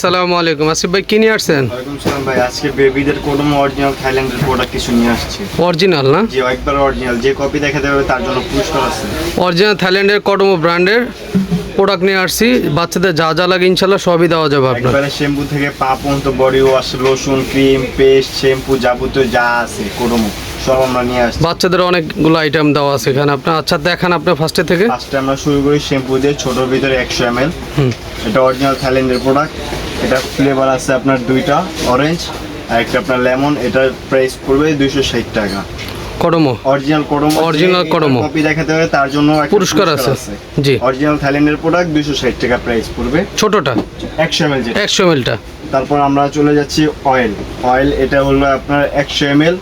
আসসালামু আলাইকুম আসিফ ভাই কি নিয়ে আসছেন? ওয়ালাইকুম সালাম ভাই, আজকে বেবিদের কোডোমো অরিজিনাল থাইল্যান্ডের প্রোডাক্ট কিছু নিয়ে আসছি। অরিজিনাল না? জি, একবার অরিজিনাল, যে কপি দেখাতে হবে তার জন্য পুরস্কার আছে। অরিজিনাল থাইল্যান্ডের কডোমো ব্র্যান্ডের প্রোডাক্ট নিয়ে আসছি। বাচ্চাদের যা যা লাগে ইনশাল্লাহ সবই দেওয়া যাবে আপনার। একবারে শ্যাম্পু থেকে পা পর্যন্ত, body wash, lotion, cream, paste, shampoo যাবতীয় যা আছে কোডোমো সব আমরা নিয়ে আসছি। বাচ্চাদের অনেকগুলো আইটেম দেওয়া আছে এখানে আপনার। আচ্ছা দেখান আপনার ফার্স্টে থেকে। ফার্স্টে আমরা শুরু করি শ্যাম্পু দিয়ে, ছোটোর ভিতরে 100 ml। এটা অরিজিনাল থাইল্যান্ডের প্রোডাক্ট। এটা ফ্লেভার আছে আপনার দুইটা, অরেঞ্জ আর একটা আপনার লেমন। এটার প্রাইস পড়বে 260 টাকা। Kodomo original Kodomo, original Kodomo copy দেখাতে হবে তার জন্য একটা পুরস্কার আছে। জি, অরিজিনাল থাইল্যান্ডের প্রোডাক্ট 260 টাকা প্রাইস পড়বে। ছোটটা 100 ml যেটা। 100 mlটা। তারপর আমরা চলে যাচ্ছি অয়েল। এটা হলো আপনার 100 ml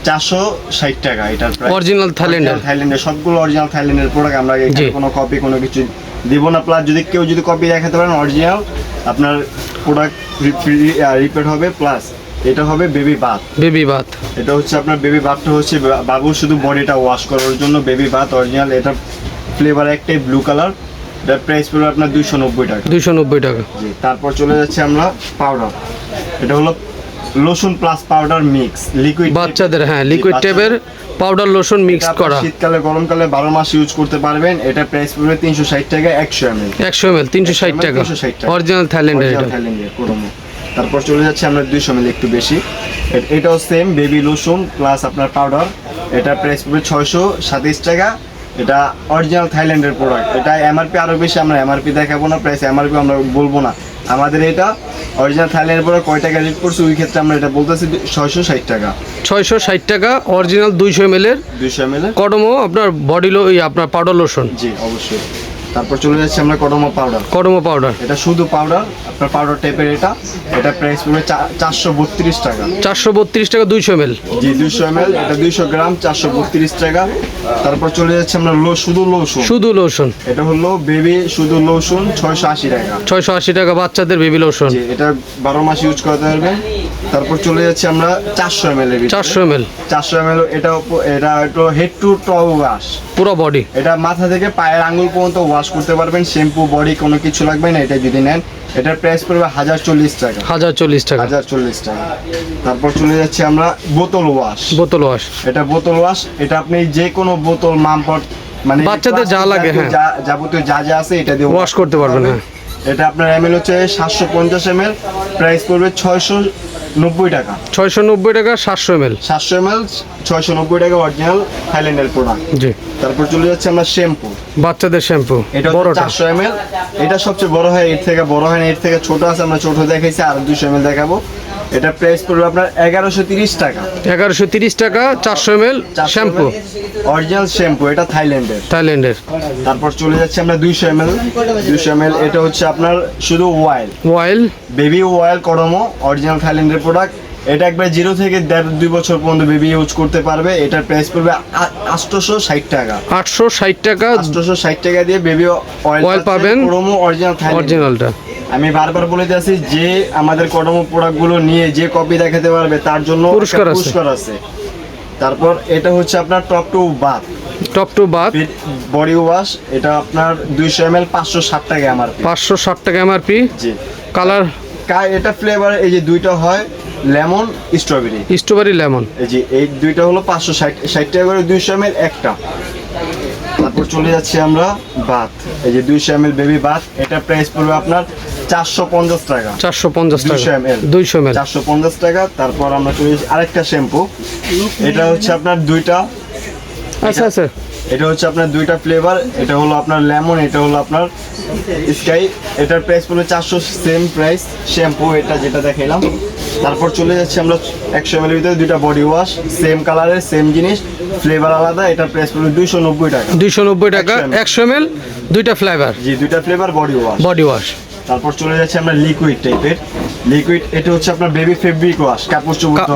460 টাকা। এটার প্রাইস অরিজিনাল থাইল্যান্ডের সবগুলো অরিজিনাল থাইল্যান্ডের প্রোডাক্ট। আমরা এখানে কোনো কপি কোনো কিছু দিব না। প্লাস যদি কেউ কপি দেখাতে পারেন অরিজিনাল, আপনার প্রোডাক্ট রিপিট হবে। প্লাস এটা হবে বেবি বাথ। এটা হচ্ছে আপনার বেবি বাথটা হচ্ছে বাবুর শুধু বডিটা ওয়াশ করার জন্য বেবি বাথ অরিজিনাল। এটা ফ্লেভার একটাই ব্লু কালার। এটার প্রাইস পড়বে আপনার 290 টাকা। 290 টাকা। জি, তারপর চলে যাচ্ছে আমরা পাউডার। এটা হলো lotion plus powder mix liquid বাচ্চাদের, হ্যাঁ, লিকুইড টেপের পাউডার লোশন মিক্স করা। শীতকালে গরমকালে 12 মাস ইউজ করতে পারবেন। এটা প্রাইস পড়বে 360 টাকা 100 ml। 100 ml 360 টাকা। 360 টাকা অরিজিনাল থাইল্যান্ডের এটা। কোডোমো। তারপর চলে যাচ্ছে আমরা 200 ml, একটু বেশি। এটাও সেম বেবি লোশন প্লাস আপনার পাউডার। এটা প্রাইস পড়বে 627 টাকা। এটা অরিজিনাল থাইল্যান্ডের প্রোডাক্ট। এটা এমআরপি আরো বেশি, আমরা এমআরপি দেখাবো না, প্রাইস এমআরপি আমরা বলবো না। আমাদের এটা অরিজিনাল থাইল্যান্ডের প্রোডাক্ট কয় টাকা রেট করছে ওই ক্ষেত্রে আমরা এটা বলতেছি 660 টাকা। 660 টাকা অরিজিনাল 200 ml এর 200 ml কডোমো আপনার বডি আপনার পাউডার লোশন। জি, অবশ্যই। তারপর চলে যাচ্ছে আমরা কডোমো পাউডার। এটা শুধু পাউডার, আপনার পাউডার টাইপের। এটা প্রাইস পড়বে 432 টাকা। 432 টাকা 200 ml। জি, 200 ml। এটা 200 গ্রাম 432 টাকা। তারপর চলে যাচ্ছে আমরা শুধু লোশন। এটা হলো বেবি শুধু লোশন 680 টাকা। 680 টাকা বাচ্চাদের বেবি লোশন। জি, এটা 12 মাস ইউজ করতে পারবেন। তারপর চলে যাচ্ছে আমরা 400 ml এর। 400 ml এটা একটু হেড টু টো ওয়াশ, পুরো বডি। এটা মাথা থেকে পায়ের আঙ্গুল পর্যন্ত ওয়াশ করতে পারবেন। শ্যাম্পু বডি কোনো কিছু লাগবে না এটা যদি নেন। এটার প্রাইস পড়বে 1040 টাকা। 1040 টাকা। 1040 টাকা। তারপর চলে যাচ্ছে আমরা বোতল ওয়াশ। এটা বোতল ওয়াশ। এটা আপনি যে কোনো বোতল মামপট মানে বাচ্চাদের যা লাগে, হ্যাঁ, যাবতীয় যা আছে এটা দিয়ে ওয়াশ করতে পারবেন। হ্যাঁ, এটা আপনার এমএল হচ্ছে 750 ml। প্রাইস পড়বে 690 টাকা। 690 টাকা 700 ml। 700 ml 690 টাকা অরিজিনাল থাইল্যান্ডের প্রোডাক্ট। জি। তারপর চলে যাচ্ছে আমরা শ্যাম্পু। বাচ্চাদের শ্যাম্পু এটা বড়টা 400 ml। এটা সবচেয়ে বড় হয়, এর থেকে বড় হয় না, এর থেকে ছোট আছে। আমরা ছোট দেখাইছি, আর 200 ml দেখাবো। এটা প্রাইস পড়বে আপনার 1130 টাকা। 1130 টাকা 400 ml শ্যাম্পু, অরিজিনাল শ্যাম্পু। এটা থাইল্যান্ডের। তারপর চলে যাচ্ছে আমরা 200 ml। এটা হচ্ছে আপনার শুধু ওয়াইল বেবি ওয়াইল কডোমো অরিজিনাল থাইল্যান্ডের প্রোডাক্ট। এটা একবার 0 থেকে 1.5-2 বছর পর্যন্ত বেবি ইউজ করতে পারবে। এটার প্রাইস পড়বে 860 টাকা। 860 টাকা। 860 টাকা দিয়ে বেবি অয়েল পাবেন কডোমো অরিজিনালটা। আমি বারবার বলে দিয়েছি, যে আমাদের কডোমো প্রোডাক্টগুলো নিয়ে যে কপি দেখাতে পারবে তার জন্য পুরস্কার আছে। তারপর এটা হচ্ছে আপনার top to bath body wash. এটা আপনার 200 ml 560 টাকা এমআরপি। 560 টাকা এমআরপি। জি। কালার এটা ফ্লেভার এই যে দুইটা হয় লেমন স্ট্রবেরি লেমন। এই যে এই দুইটা হলো 560 টাকা করে 200 ml একটা। তারপর চলে যাচ্ছি আমরা বাথ। এই যে 200 ml বেবি বাথ। এটা প্রাইস পড়বে আপনার 450 টাকা। 200 ml 450 টাকা। তারপর আমরা চলে যাচ্ছি আরেকটা শ্যাম্পু। এটা হচ্ছে আপনার দুইটা। আচ্ছা। এটা হচ্ছে আপনার দুইটা ফ্লেভার। এটা হলো আপনার লেমন, এটা হলো আপনার স্কাই। এটার প্রাইস পড়বে 400, সেম প্রাইস শ্যাম্পু এটা যেটা দেখাইলাম। তারপর চলে যাচ্ছে আমরা 100 ml ভিতরে দুইটা বডি ওয়াশ, সেম কালারের সেম জিনিস, ফ্লেভার আলাদা। এটার প্রাইস পড়বে 290 টাকা। 290 টাকা 100 ml দুইটা ফ্লেভার। জি, দুইটা ফ্লেভার বডি ওয়াশ। তারপর চলে যাচ্ছে আমরা লিকুইড। এটা হচ্ছে আপনার বেবি ফেব্রিক ওয়াশ,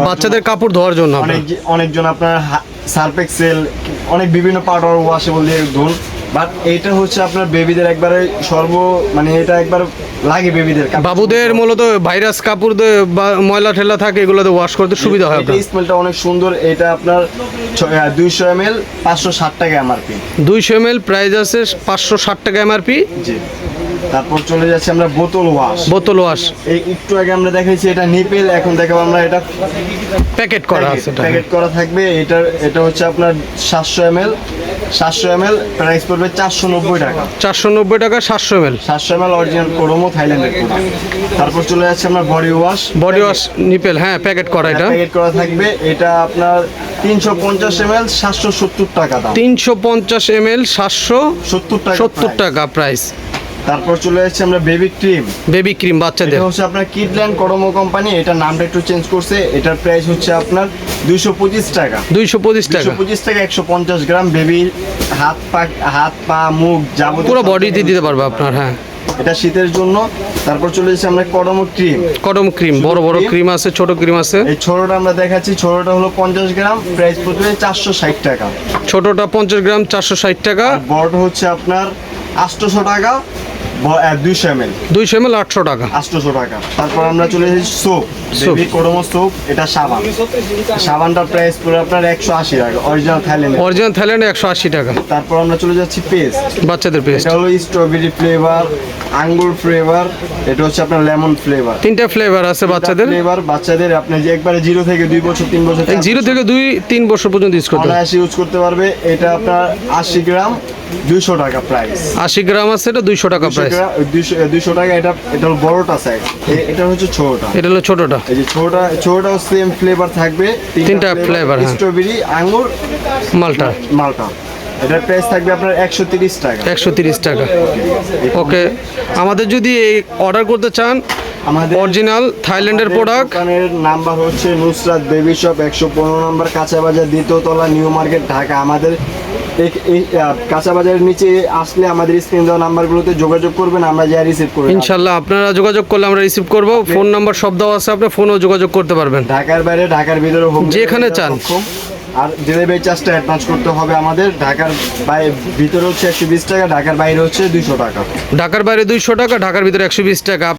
বাচ্চাদের কাপড় ধোয়ার জন্য। অনেকজন আপনার সার্ফ এক্সেল অনেক বিভিন্ন পাউডার ওয়াশেবল দিয়ে ধুন। বাট এটা হচ্ছে আপনার বেবিদের একবারে মানে এটা একবার লাগে বেবিদের বাবুদের মূলত ভাইরাস কাপড় বা ময়লা ঠেলা থাকে, এগুলোতে ওয়াশ করতে সুবিধা হয় আপনার। স্মেলটা অনেক সুন্দর। এটা আপনার 200 ml 560 টাকা এমআরপি। 200 ml প্রাইস আছে 560 টাকা এমআরপি। জি। তারপর চলে যাচ্ছে আমরা বোতল ওয়াশ। এই একটু আগে আমরা দেখাইছি এটা নিপেল, এখন দেখাবো আমরা এটা প্যাকেট করা আছে, প্যাকেট করা থাকবে। এটা হচ্ছে আপনার 700 ml প্রাইস পড়বে 490 টাকা। 490 টাকা 700 ml। 700 ml অরিজিনাল কোডোমো থাইল্যান্ডের প্রোডাক্ট। তারপর চলে যাচ্ছে আমরা বডি ওয়াশ নিপেল, হ্যাঁ প্যাকেট করা, এটা প্যাকেট করা থাকবে। এটা আপনার 350 ml 770 টাকা দাম। 350 ml 770 টাকা প্রাইস। তারপর চলে যাচ্ছে আমরা বেবি ক্রিম বাচ্চাদের। এটা হচ্ছে আপনার কিডল্যান্ড কোডোমো কোম্পানি, এটা নামটা একটু চেঞ্জ করছে। এটার প্রাইস হচ্ছে আপনার 225 টাকা। 225 টাকা 150 গ্রাম। বেবি হাত পা মুখ যাবতীয় পুরো বডিতে দিতে পারবে আপনার। হ্যাঁ, এটা শীতের জন্য। তারপর চলে যাচ্ছে আমরা কোডোমো ক্রিম। বড় ক্রিম আছে, ছোট ক্রিম আছে। এই ছোটটা আমরা দেখাচ্ছি। ছোটটা হলো 50 গ্রাম, প্রাইস পড়বে 460 টাকা। ছোটটা 50 গ্রাম 460 টাকা। বড়টা হচ্ছে আপনার 800 টাকা। 200 ml 800 টাকা। 800 টাকা। তারপর আমরা চলে এসেছি সোপ, বেবি কোডোমো সোপ। এটা সাবানটার প্রাইস পড়ে আপনার 180 টাকা, অরিজিনাল থাইল্যান্ড 180 টাকা। তারপর আমরা চলে যাচ্ছি পেস্ট, বাচ্চাদের পেস্ট। এটা হলো স্ট্রবেরি ফ্লেভার, আঙ্গুর ফ্লেভার, এটা হচ্ছে আপনার লেমন ফ্লেভার। 3টা ফ্লেভার আছে বাচ্চাদের আপনি যে একবারে 0 থেকে 2 বছর 3 বছর 0 থেকে 3 বছর পর্যন্ত ইউজ করতে পারবে, ইউজ করতে পারবে। এটা আপনার 80 গ্রাম 200 টাকা প্রাইস। 80 গ্রাম আছে, এটা 200 টাকা প্রাইস। 200 টাকা। এটা হলো বড়টা সাইজ, এটা হচ্ছে ছোটটা। এটা হলো ছোটটা। এই যে ছোটটাও সেম ফ্লেভার থাকবে। 3টা ফ্লেভার, স্ট্রবেরি, আঙ্গুর, মালটা। এটার প্রাইস থাকবে আপনার 130 টাকা। 130 টাকা। ওকে, আমাদের যদি এই অর্ডার করতে চান, আমাদের অরিজিনাল থাইল্যান্ডের প্রোডাক্ট। দোকানের নাম্বার হচ্ছে নুসরাত বেবি শপ, 115 নম্বর কাঁচা বাজার, দ্বিতীয় তলা, নিউ মার্কেট, ঢাকা। আমাদের কাঁচা বাজারের নিচে আসলে আমাদের স্ক্রিন দেওয়া নাম্বারগুলোতে যোগাযোগ করবেন, আমরা যা রিসিভ করব। ইনশাআল্লাহ আপনারা যোগাযোগ করলে আমরা রিসিভ করব। ফোন নাম্বার সব দেওয়া আছে, আপনি ফোনেও যোগাযোগ করতে পারবেন। ঢাকার বাইরে, ঢাকার ভিতরে হোক, যেখানে চান। আর ডেলিভারি চার্জটা অ্যাডভান্স করতে হবে আমাদের। ঢাকার ভিতরে হচ্ছে 120 টাকা, ঢাকার বাইরে হচ্ছে 200 টাকা। ঢাকার বাইরে 200 টাকা, ঢাকার ভিতরে 120 টাকা।